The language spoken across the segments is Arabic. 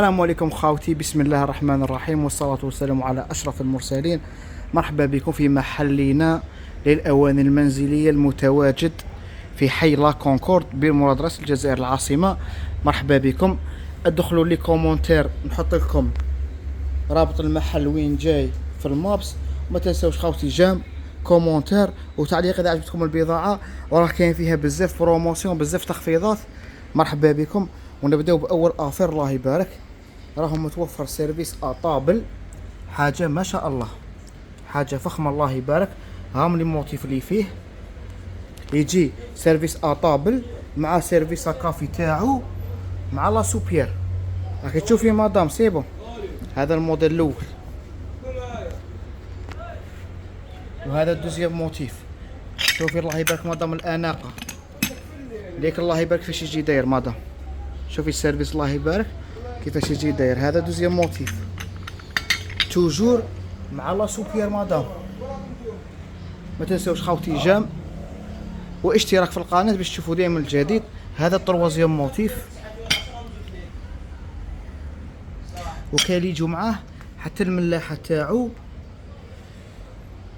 السلام عليكم خاوتي، بسم الله الرحمن الرحيم، والصلاة والسلام على أشرف المرسلين. مرحبا بكم في محلنا للأواني المنزلية المتواجد في حي لا كونكورد بمراد راس الجزائر العاصمة. مرحبا بكم. ادخلوا لي كومونتير، نحط لكم رابط المحل وين جاي في المابس. وما تنساوش خاوتي جام كومونتير وتعليق اذا عجبتكم البضاعة، وراه كاين فيها بزاف بروموسيون، بزاف تخفيضات. مرحبا بكم ونبداو باول افير. الله يبارك، راهم متوفر سيرفيس اطابل، حاجه ما شاء الله، حاجه فخمه. الله يبارك. هام لي موتيف اللي فيه، يجي سيرفيس اطابل مع سيرفيس كافي تاعو مع لا سوبير. راكي تشوفي مدام سي بون. هذا الموديل الاول، وهذا الدوزيام موتيف. شوفي الله يبارك مدام الاناقه ليك، الله يبارك فاش يجي داير مدام. شوفي السيرفيس الله يبارك كيفاش يجي داير. هذا دوزيام موتيف توجور مع لا سوبير مدام. ما تنساوش خاوتي جام واشتراك في القناه باش تشوفوا دائما الجديد. هذا التروازيام موتيف، وكاين اللي يجوا معاه حتى الملاحه تاعو،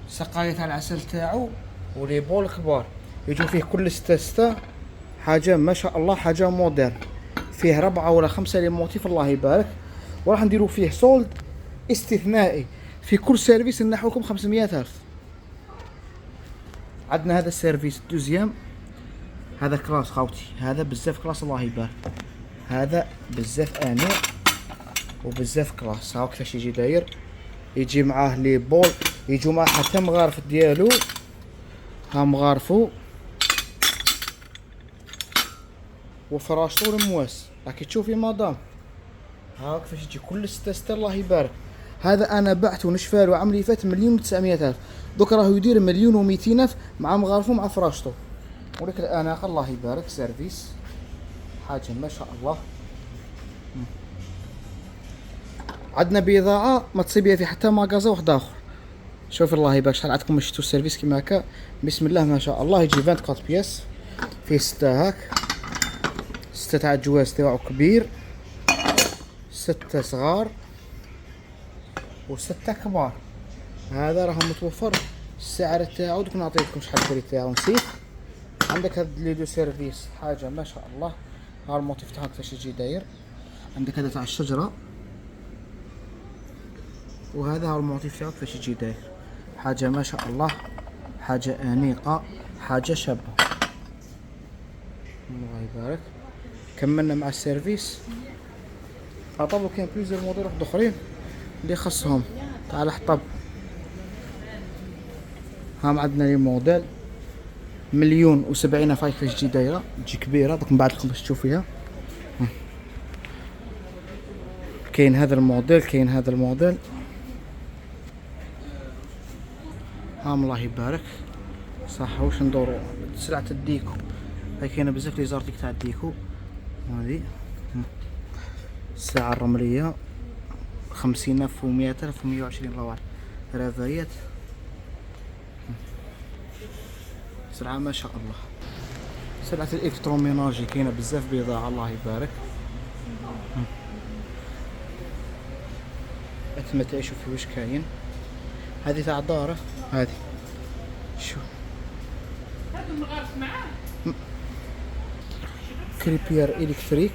سقايه تاع العسل تاعو، ولي بول كبار يجوا فيه كل ستة. حاجه ما شاء الله، حاجه موديل. فيه 4 ولا 5 لي موتيف الله يبارك. وراح نديروا فيه سولد استثنائي في كل سيرفيس نحوكم 500,000. عندنا هذا السيرفيس دوزيام، هذا كلاس خاوتي، هذا بزاف كلاس الله يبارك. هذا بزاف انيق وبزاف كلاس. هاو كيفاش يجي داير، يجي معاه لي بول، يجوا معاه حتى مغارف ديالو. ها مغارفو وفراشتو المواس. راكي تشوفي مدام، ها كيفاش يجي كل 6 الله يبارك. هذا انا بعته نشفالو عام اللي فات 1,900,000، دوك راهو يدير 1,200,000 مع مغارفو مع فراشتو. ولكن الاناقه الله يبارك سيرفيس، حاجه ما شاء الله. عندنا بضاعه ما تصيبيها في حتى ماغازا واحد اخر. شوف الله يبارك شحال عندكم شفتوا السيرفيس كيما هكا، بسم الله ما شاء الله. يجي 24 بياس، فيه 6 هاك، 6 تاع الجواز تاعو كبير، 6 صغار و6 كبار. هذا راه متوفر. السعر تاعو دوك نعطيكم شحال الكري تاعو نسيت. عندك هاد لي دو سيرفيس، حاجه ما شاء الله. ها الموتيف تاعها كيفاش يجي داير. عندك هذا تاع الشجره، وهذا هو الموتيف تاعو كيفاش يجي داير. حاجه ما شاء الله، حاجه انيقه، حاجه شابه. الله يبارك. كملنا مع السيرفيس حطب، وكاين بليزيور موديل واحد اخرين اللي خصهم تاع الحطب. هام عندنا لي موديل 1,070,000. هاي كيفاش تجي دايره، تجي كبيره. دوك نبعث لكم باش تشوفيها. كاين هذا الموديل، كاين هذا الموديل. هام الله يبارك. صح واش ندورو سلعة الديكو. هاي كاينه بزاف لي زارتيك تاع الديكو. هذه الساعة الرملية 50,000 و100,000 و120 الله أعلم. رافايات، سلعة ما شاء الله. سلعة الإلكتروميناجي كاينة بزاف بضاعة الله يبارك. أتما تعيشوا في واش كاين. هذه تاع داره، هذه شو هذا المغارف معاه كريبير إلكتريك.